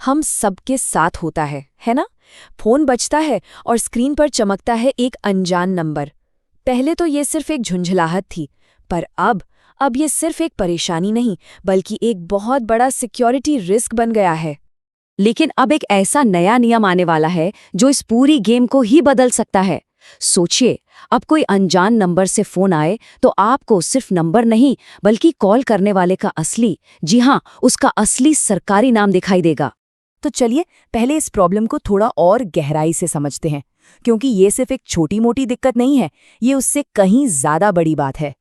हम सबके साथ होता है ना? फोन बजता है और स्क्रीन पर चमकता है एक अनजान नंबर। पहले तो ये सिर्फ एक झुंझलाहट थी, पर अब ये सिर्फ एक परेशानी नहीं, बल्कि एक बहुत बड़ा सिक्योरिटी रिस्क बन गया है। लेकिन अब एक ऐसा नया नियम आने वाला है जो इस पूरी गेम को ही बदल सकता है। सोचिए, अब कोई अनजान नंबर से फोन आए तो आपको सिर्फ नंबर नहीं, बल्कि कॉल करने वाले का असली, जी हाँ, उसका असली सरकारी नाम दिखाई देगा। तो चलिए पहले इस प्रॉब्लम को थोड़ा और गहराई से समझते हैं, क्योंकि ये सिर्फ एक छोटी मोटी दिक्कत नहीं है, ये उससे कहीं ज्यादा बड़ी बात है।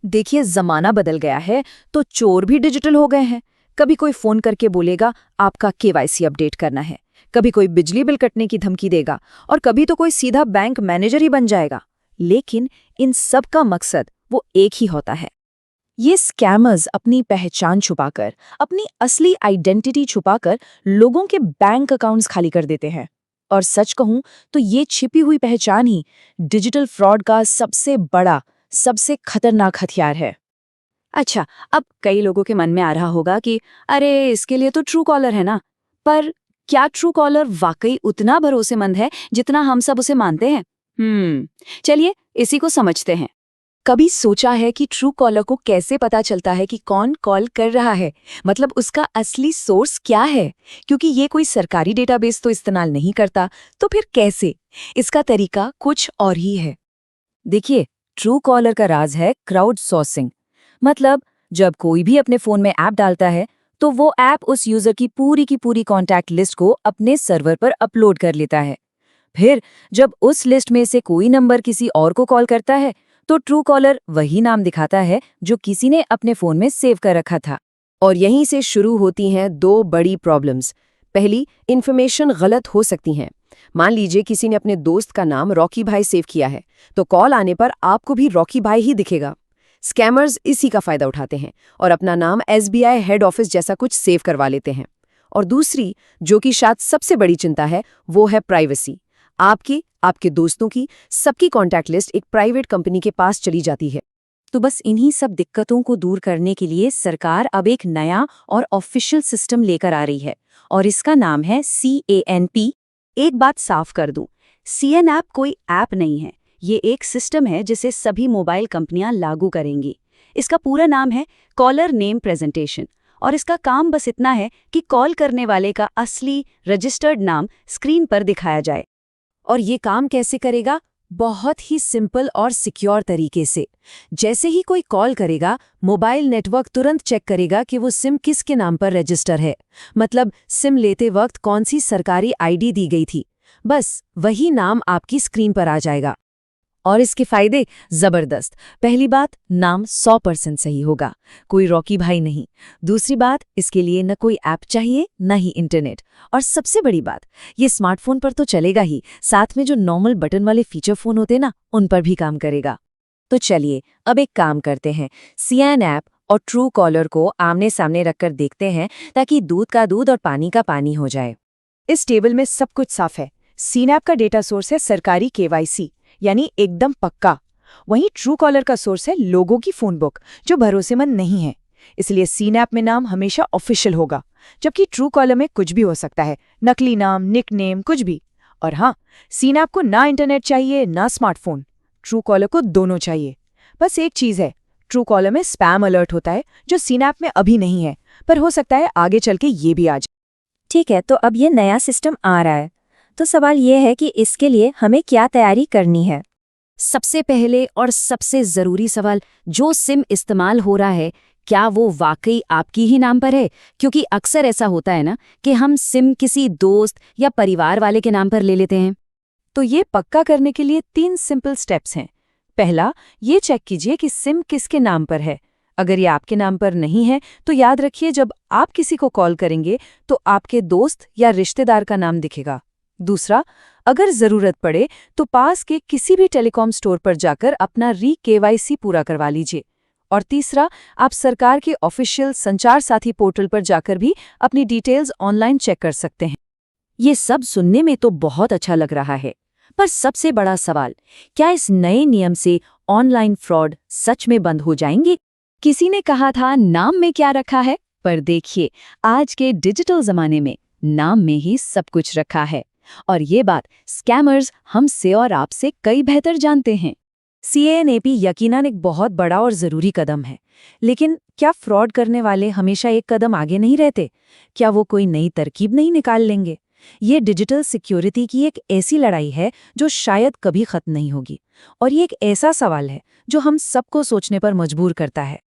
देखिए, जमाना बदल गया है तो चोर भी डिजिटल हो गए हैं। कभी कोई फोन करके बोलेगा आपका केवाईसी अपडेट करना है, कभी कोई बिजली बिल कटने की धमकी देगा, और कभी तो कोई सीधा बैंक मैनेजर ही बन जाएगा। लेकिन इन सब का मकसद वो एक ही होता है। ये स्कैमर्स अपनी पहचान छुपाकर, अपनी असली आइडेंटिटी छुपाकर लोगों के बैंक अकाउंट्स खाली कर देते हैं। और सच कहूं तो ये छिपी हुई पहचान ही डिजिटल फ्रॉड का सबसे बड़ा, सबसे खतरनाक हथियार है। अच्छा, अब कई लोगों के मन में आ रहा होगा कि अरे, इसके लिए तो ट्रू कॉलर है ना। पर क्या ट्रू कॉलर वाकई उतना भरोसेमंद है जितना हम सब उसे मानते हैं? चलिए इसी को समझते हैं। कभी सोचा है कि ट्रू कॉलर को कैसे पता चलता है कि कौन कॉल कर रहा है? मतलब उसका असली सोर्स क्या है? क्योंकि ये कोई सरकारी डेटाबेस तो इस्तेमाल नहीं करता, तो फिर कैसे? इसका तरीका कुछ और ही है। देखिए, ट्रू कॉलर का राज है क्राउड सोर्सिंग। मतलब जब कोई भी अपने फोन में ऐप डालता है तो वो ऐप उस यूजर की पूरी कॉन्टैक्ट लिस्ट को अपने सर्वर पर अपलोड कर लेता है। फिर जब उस लिस्ट में से कोई नंबर किसी और को कॉल करता है तो ट्रू कॉलर वही नाम दिखाता है जो किसी ने अपने फोन में सेव कर रखा था। और यहीं से शुरू होती हैं दो बड़ी प्रॉब्लम्स। पहली, इन्फॉर्मेशन गलत हो सकती हैं। मान लीजिए किसी ने अपने दोस्त का नाम रॉकी भाई सेव किया है, तो कॉल आने पर आपको भी रॉकी भाई ही दिखेगा। स्कैमर्स इसी का फायदा उठाते हैं और अपना नाम एसबीआई हेड ऑफिस जैसा कुछ सेव करवा लेते हैं। और दूसरी, जो कि शायद सबसे बड़ी चिंता है, वो है प्राइवेसी। आपकी, आपके दोस्तों की, सबकी कॉन्टैक्ट लिस्ट एक प्राइवेट कंपनी के पास चली जाती है। तो बस इन्हीं सब दिक्कतों को दूर करने के लिए सरकार अब एक नया और ऑफिशियल सिस्टम लेकर आ रही है, और इसका नाम है CANP। एक बात साफ कर दूं, CANP कोई ऐप नहीं है, ये एक सिस्टम है जिसे सभी मोबाइल कंपनियां लागू करेंगी। इसका पूरा नाम है कॉलर नेम प्रेजेंटेशन, और इसका काम बस इतना है कि कॉल करने वाले का असली रजिस्टर्ड नाम स्क्रीन पर दिखाया जाए। और ये काम कैसे करेगा? बहुत ही सिंपल और सिक्योर तरीके से। जैसे ही कोई कॉल करेगा, मोबाइल नेटवर्क तुरंत चेक करेगा कि वो सिम किसके नाम पर रजिस्टर है। मतलब सिम लेते वक्त कौन सी सरकारी आईडी दी गई थी, बस वही नाम आपकी स्क्रीन पर आ जाएगा। और इसके फायदे जबरदस्त। पहली बात, नाम 100% सही होगा, कोई रॉकी भाई नहीं। दूसरी बात, इसके लिए न कोई ऐप चाहिए न ही इंटरनेट। और सबसे बड़ी बात, ये स्मार्टफोन पर तो चलेगा ही, साथ में जो नॉर्मल बटन वाले फीचर फोन होते ना, उन पर भी काम करेगा। तो चलिए अब एक काम करते हैं, CANP और ट्रू कॉलर को आमने सामने रखकर देखते हैं, ताकि दूध का दूध और पानी का पानी हो जाए। इस टेबल में सब कुछ साफ है। CANP का डेटा सोर्स है सरकारी KYC, यानी एकदम पक्का। वहीं ट्रू कॉलर का सोर्स है लोगों की फोन बुक, जो भरोसेमंद नहीं है। इसलिए CANP में नाम हमेशा ऑफिशियल होगा, जबकि ट्रू कॉलर में कुछ भी हो सकता है, नकली नाम, निकनेम, कुछ भी। और हाँ, CANP को ना इंटरनेट चाहिए ना स्मार्टफोन, ट्रू कॉलर को दोनों चाहिए। बस एक चीज है, ट्रू कॉलर में स्पैम अलर्ट होता है, जो CANP में अभी नहीं है, पर हो सकता है आगे चल के ये भी आ जाए। ठीक है, तो अब ये नया सिस्टम आ रहा है, तो सवाल ये है कि इसके लिए हमें क्या तैयारी करनी है। सबसे पहले और सबसे जरूरी सवाल, जो सिम इस्तेमाल हो रहा है, क्या वो वाकई आपकी ही नाम पर है? क्योंकि अक्सर ऐसा होता है ना कि हम सिम किसी दोस्त या परिवार वाले के नाम पर ले लेते हैं। तो ये पक्का करने के लिए 3 सिंपल स्टेप्स हैं। पहला, ये चेक कीजिए कि सिम किसके नाम पर है। अगर ये आपके नाम पर नहीं है तो याद रखिए, जब आप किसी को कॉल करेंगे तो आपके दोस्त या रिश्तेदार का नाम दिखेगा। दूसरा, अगर जरूरत पड़े तो पास के किसी भी टेलीकॉम स्टोर पर जाकर अपना KYC पूरा करवा लीजिए। और तीसरा, आप सरकार के ऑफिशियल संचार साथी पोर्टल पर जाकर भी अपनी डिटेल्स ऑनलाइन चेक कर सकते हैं। ये सब सुनने में तो बहुत अच्छा लग रहा है, पर सबसे बड़ा सवाल, क्या इस नए नियम से ऑनलाइन फ्रॉड सच में बंद हो जाएंगे? किसी ने कहा था नाम में क्या रखा है, पर देखिए आज के डिजिटल जमाने में नाम में ही सब कुछ रखा है। और ये बात स्कैमर्स हमसे और आपसे कई बेहतर जानते हैं। CANAP यकीनन एक बहुत बड़ा और ज़रूरी कदम है, लेकिन क्या फ्रॉड करने वाले हमेशा एक कदम आगे नहीं रहते? क्या वो कोई नई तरकीब नहीं निकाल लेंगे? ये डिजिटल सिक्योरिटी की एक ऐसी लड़ाई है जो शायद कभी खत्म नहीं होगी, और ये एक ऐसा सवाल है जो हम सबको सोचने पर मजबूर करता है।